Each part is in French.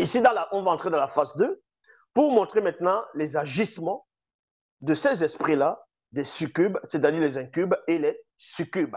Ici, on va entrer dans la phase 2 pour montrer maintenant les agissements de ces esprits-là, des succubes, c'est-à-dire les incubes et les succubes.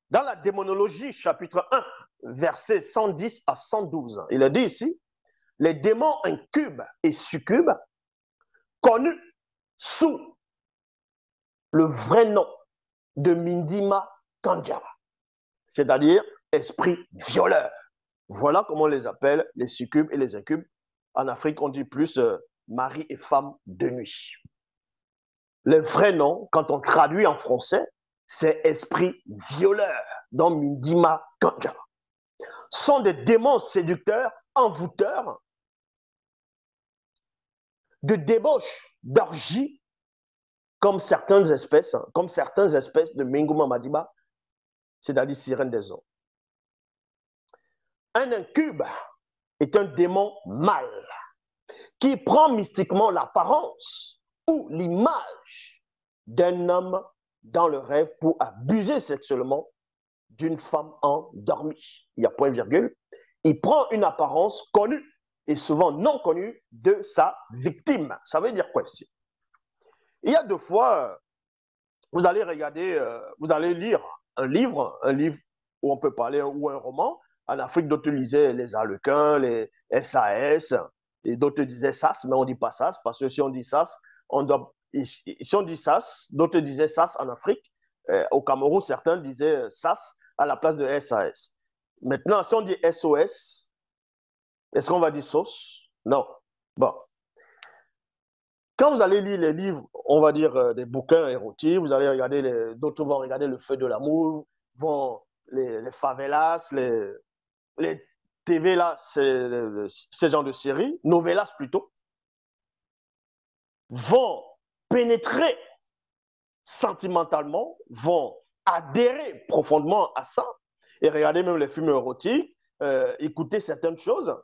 Dans la démonologie, chapitre 1, versets 110 à 112, il est dit ici, les démons incubes et succubes, connus sous le vrai nom de Mindima Kanjara, c'est-à-dire esprit violeur. Voilà comment on les appelle, les succubes et les incubes. En Afrique, on dit plus mari et femme de nuit. Le vrai nom, quand on traduit en français, c'est esprit violeur, dans Mindima Kanjara. Sont des démons séducteurs, envoûteurs, de débauche, d'orgie, comme certaines espèces de Minguma Madiba, c'est-à-dire sirène des eaux. Un incube est un démon mâle qui prend mystiquement l'apparence ou l'image d'un homme dans le rêve pour abuser sexuellement d'une femme endormie. Il y a point virgule. Il prend une apparence connue et souvent non connue de sa victime. Ça veut dire quoi ici? Il y a deux fois, vous allez regarder, vous allez lire un livre où on peut parler, ou un roman. En Afrique, d'autres lisaient les Harlequins, les SAS, et d'autres disaient SAS, mais on ne dit pas SAS, parce que si on dit SAS, si on dit SAS, d'autres disaient SAS en Afrique. Au Cameroun, certains disaient SAS à la place de SAS. Maintenant, si on dit SOS, est-ce qu'on va dire SOS? Non. Bon. Quand vous allez lire les livres, on va dire des bouquins érotiques, vous allez regarder, d'autres vont regarder Le Feu de l'amour, vont les favelas, les TV là, ces genres de séries, novelas plutôt, vont pénétrer sentimentalement, vont adhérer profondément à ça, et regarder même les films érotiques, écouter certaines choses.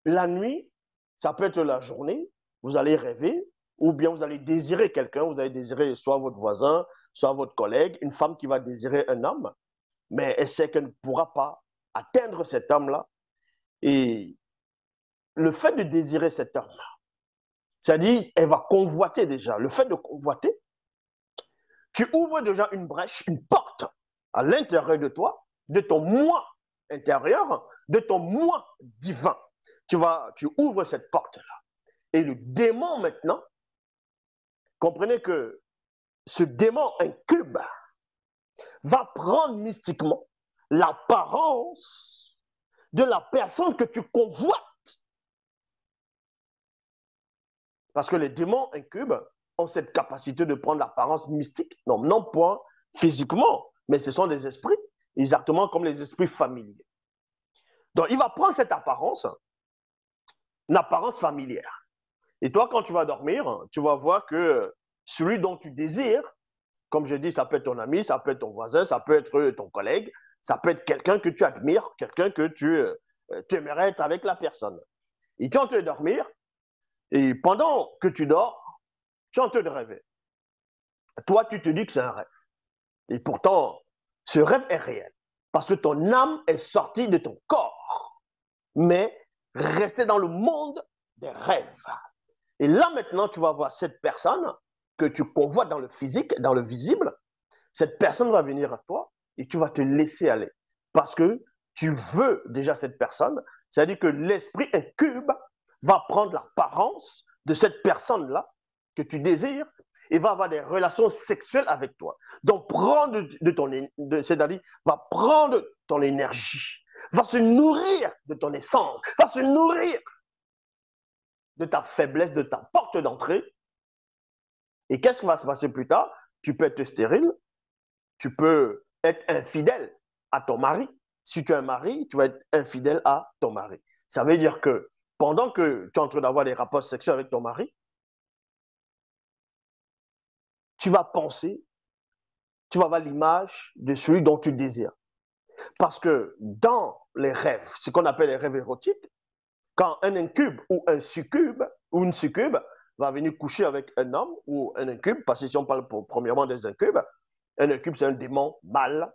La nuit, ça peut être la journée, vous allez rêver, ou bien vous allez désirer quelqu'un, vous allez désirer soit votre voisin, soit votre collègue, une femme qui va désirer un homme, mais elle sait qu'elle ne pourra pas atteindre cet homme-là. Et le fait de désirer cet homme-là, c'est-à-dire, elle va convoiter déjà. Le fait de convoiter, tu ouvres déjà une brèche, une porte à l'intérieur de toi, de ton moi intérieur, de ton moi divin. Tu ouvres cette porte-là. Et le démon maintenant, comprenez que ce démon incube va prendre mystiquement l'apparence de la personne que tu convoites. Parce que les démons incubes ont cette capacité de prendre l'apparence mystique, non pas physiquement, mais ce sont des esprits, exactement comme les esprits familiers. Donc, il va prendre cette apparence, une apparence familière. Et toi, quand tu vas dormir, tu vas voir que celui dont tu désires, comme je dis, ça peut être ton ami, ça peut être ton voisin, ça peut être ton collègue, ça peut être quelqu'un que tu admires, quelqu'un que tu aimerais être avec la personne. Et tu es en train de dormir, et pendant que tu dors, tu es en train de rêver. Toi, tu te dis que c'est un rêve. Et pourtant, ce rêve est réel. Parce que ton âme est sortie de ton corps, mais restée dans le monde des rêves. Et là, maintenant, tu vas voir cette personne que tu convoites dans le physique, dans le visible. Cette personne va venir à toi et tu vas te laisser aller. Parce que tu veux déjà cette personne. C'est-à-dire que l'esprit incube va prendre l'apparence de cette personne-là que tu désires et va avoir des relations sexuelles avec toi. Donc, c'est-à-dire, va prendre ton énergie, va se nourrir de ton essence, va se nourrir de ta faiblesse, de ta porte d'entrée. Et qu'est-ce qui va se passer plus tard? Tu peux être stérile, tu peux être infidèle à ton mari. Si tu es un mari, tu vas être infidèle à ton mari. Ça veut dire que pendant que tu es en train d'avoir des rapports sexuels avec ton mari, tu vas penser, tu vas avoir l'image de celui dont tu désires. Parce que dans les rêves, ce qu'on appelle les rêves érotiques, quand un incube ou un succube ou une succube va venir coucher avec un homme ou un incube, parce que si on parle premièrement des incubes, un incube c'est un démon mâle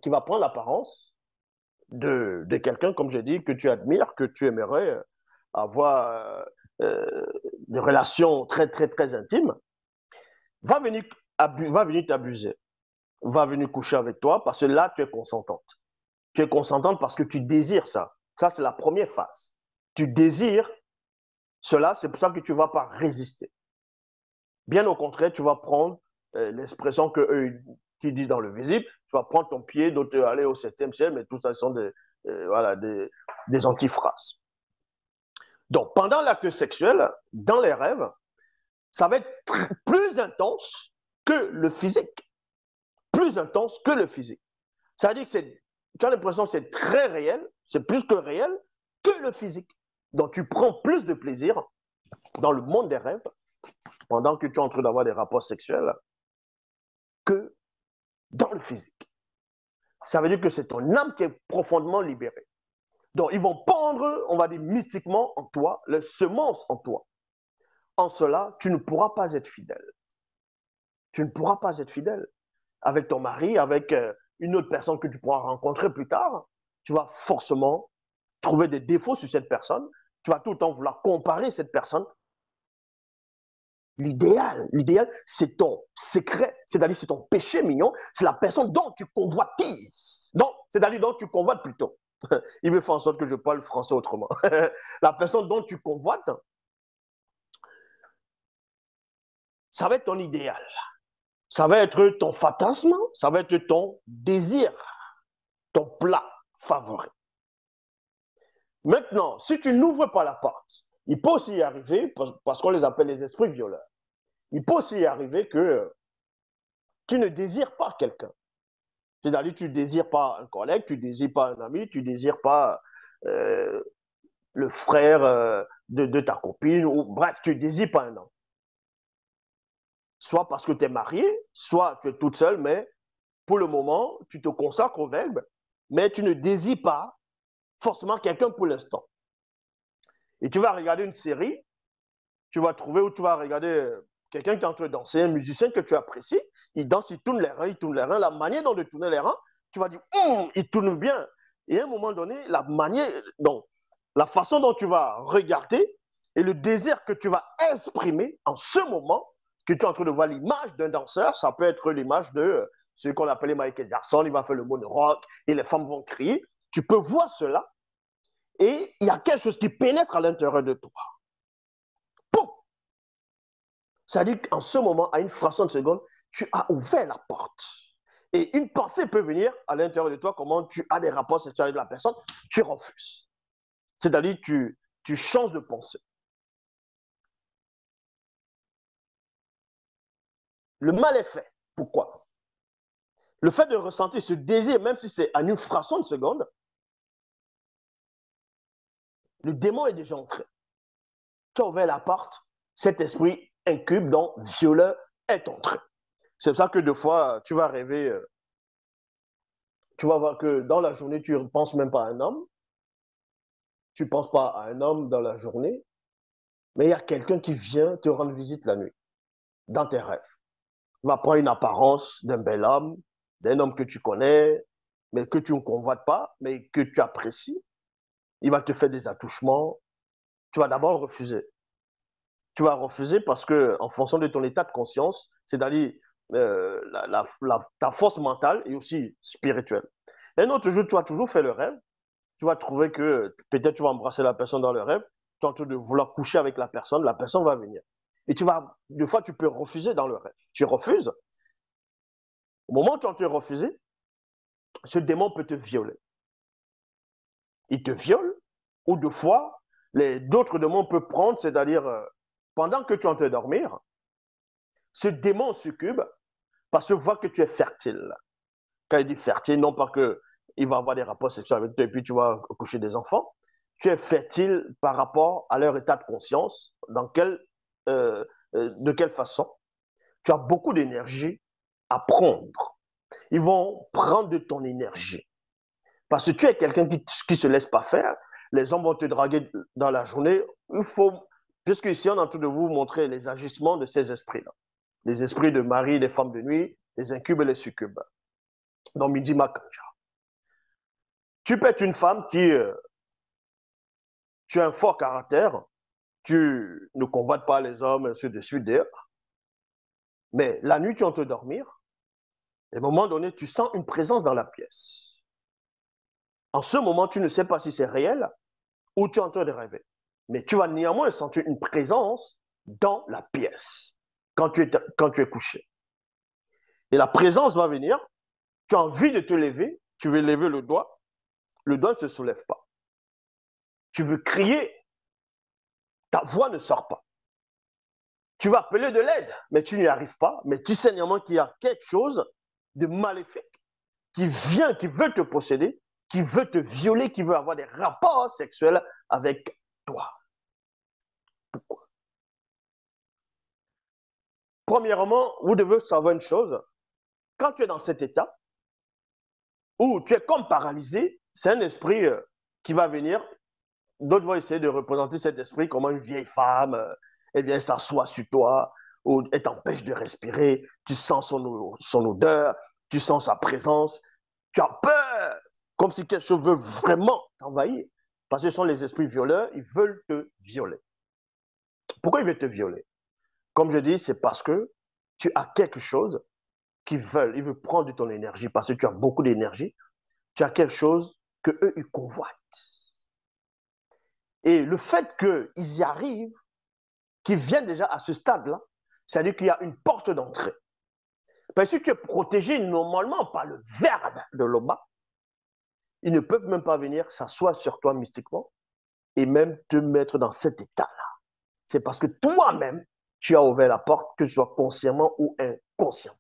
qui va prendre l'apparence de quelqu'un, comme j'ai dit, que tu admires, que tu aimerais avoir des relations très, très, très intimes, va venir t'abuser, va venir coucher avec toi parce que là, tu es consentante. Tu es consentante parce que tu désires ça. Ça, c'est la première phase. Tu désires cela, c'est pour ça que tu ne vas pas résister. Bien au contraire, tu vas prendre l'expression qu'eux qui disent dans le visible, tu vas prendre ton pied, d'autres aller au septième ciel, mais tout ça sont voilà, des antiphrases. Donc, pendant l'acte sexuel, dans les rêves, ça va être plus intense que le physique. Plus intense que le physique. Ça veut dire que tu as l'impression que c'est très réel, c'est plus que réel que le physique. Donc, tu prends plus de plaisir dans le monde des rêves pendant que tu es en train d'avoir des rapports sexuels que dans le physique. Ça veut dire que c'est ton âme qui est profondément libérée. Donc, ils vont pendre, on va dire mystiquement en toi, les semences en toi. En cela, tu ne pourras pas être fidèle. Tu ne pourras pas être fidèle avec ton mari, avec une autre personne que tu pourras rencontrer plus tard. Tu vas forcément trouver des défauts sur cette personne. Tu vas tout le temps vouloir comparer cette personne. L'idéal, c'est ton secret, c'est-à-dire c'est ton péché mignon, c'est la personne dont tu convoitises. C'est-à-dire dont tu convoites plutôt. Il veut faire en sorte que je parle français autrement. La personne dont tu convoites, ça va être ton idéal. Ça va être ton fantasme, ça va être ton désir, ton plat favori. Maintenant, si tu n'ouvres pas la porte, il peut aussi y arriver, parce qu'on les appelle les esprits violeurs, il peut aussi y arriver que tu ne désires pas quelqu'un. C'est-à-dire, tu ne désires pas un collègue, tu ne désires pas un ami, tu ne désires pas euh, le frère de ta copine, ou bref, tu ne désires pas un homme. Soit parce que tu es marié, soit tu es toute seule, mais pour le moment, tu te consacres au verbe, mais tu ne désires pas forcément quelqu'un pour l'instant. Et tu vas regarder une série, tu vas trouver où tu vas regarder quelqu'un qui est en train de danser, un musicien que tu apprécies, il danse, il tourne les reins, il tourne les reins, la manière dont il tourne les reins, tu vas dire, il tourne bien. Et à un moment donné, donc, la façon dont tu vas regarder et le désir que tu vas exprimer en ce moment, que tu es en train de voir l'image d'un danseur, ça peut être l'image de ce qu'on appelait Michael Jackson, il va faire le mono-rock et les femmes vont crier. Tu peux voir cela et il y a quelque chose qui pénètre à l'intérieur de toi. C'est-à-dire qu'en ce moment, à une fraction de seconde, tu as ouvert la porte. Et une pensée peut venir à l'intérieur de toi, comment tu as des rapports sexuels avec la personne, tu refuses. C'est-à-dire que tu changes de pensée. Le mal est fait. Pourquoi? Le fait de ressentir ce désir, même si c'est à une fraction de seconde, le démon est déjà entré. Tu as ouvert la porte, cet esprit incube, donc violeur, est entré. C'est pour ça que deux fois, tu vas rêver, tu vas voir que dans la journée, tu ne penses même pas à un homme, tu ne penses pas à un homme dans la journée, mais il y a quelqu'un qui vient te rendre visite la nuit, dans tes rêves. Il va prendre une apparence d'un bel homme, d'un homme que tu connais, mais que tu ne convoites pas, mais que tu apprécies. Il va te faire des attouchements. Tu vas d'abord refuser. Tu vas refuser parce que, en fonction de ton état de conscience, c'est-à-dire ta force mentale et aussi spirituelle. Un autre jour, tu vas toujours faire le rêve. Tu vas trouver que peut-être tu vas embrasser la personne dans le rêve. Tu es en train de vouloir coucher avec la personne va venir. Et des fois, tu peux refuser dans le rêve. Tu refuses. Au moment où tu es en train de refuser, ce démon peut te violer. Il te viole, ou deux fois, d'autres démons peuvent prendre, c'est-à-dire, pendant que tu es en train de dormir, ce démon succube parce qu'il voit que tu es fertile. Quand il dit fertile, non pas qu'il va avoir des rapports sexuels avec toi et puis tu vas coucher des enfants. Tu es fertile par rapport à leur état de conscience, de quelle façon. Tu as beaucoup d'énergie à prendre. Ils vont prendre de ton énergie. Parce que tu es quelqu'un qui ne se laisse pas faire. Les hommes vont te draguer dans la journée. Puisque ici, on est en train de vous montrer les agissements de ces esprits-là. Les esprits de mari, des femmes de nuit, les incubes et les succubes. Dans Midi Makanja. Tu peux être une femme tu as un fort caractère, tu ne convoites pas les hommes, ainsi de suite d'ailleurs. Mais la nuit, tu entres dormir, et à un moment donné, tu sens une présence dans la pièce. En ce moment, tu ne sais pas si c'est réel ou tu es en train de rêver. Mais tu vas néanmoins sentir une présence dans la pièce quand tu es couché. Et la présence va venir, tu as envie de te lever, tu veux lever le doigt ne se soulève pas. Tu veux crier, ta voix ne sort pas. Tu vas appeler de l'aide, mais tu n'y arrives pas. Mais tu sais néanmoins qu'il y a quelque chose de maléfique qui vient, qui veut te posséder, qui veut te violer, qui veut avoir des rapports sexuels avec toi. Pourquoi? Premièrement, vous devez savoir une chose. Quand tu es dans cet état où tu es comme paralysé, c'est un esprit qui va venir. D'autres vont essayer de représenter cet esprit comme une vieille femme. Elle vient s'asseoir sur toi, ou elle t'empêche de respirer. Tu sens son odeur, tu sens sa présence. Tu as peur, comme si quelque chose veut vraiment t'envahir. Parce que ce sont les esprits violeurs, ils veulent te violer. Pourquoi ils veulent te violer? Comme je dis, c'est parce que tu as quelque chose ils veulent prendre de ton énergie, parce que tu as beaucoup d'énergie. Tu as quelque chose que eux ils convoitent. Et le fait qu'ils y arrivent, qu'ils viennent déjà à ce stade-là, c'est-à-dire qu'il y a une porte d'entrée. Parce que si tu es protégé normalement par le verbe de l'Oba, ils ne peuvent même pas venir s'asseoir sur toi mystiquement et même te mettre dans cet état-là. C'est parce que toi-même, tu as ouvert la porte, que ce soit consciemment ou inconsciemment.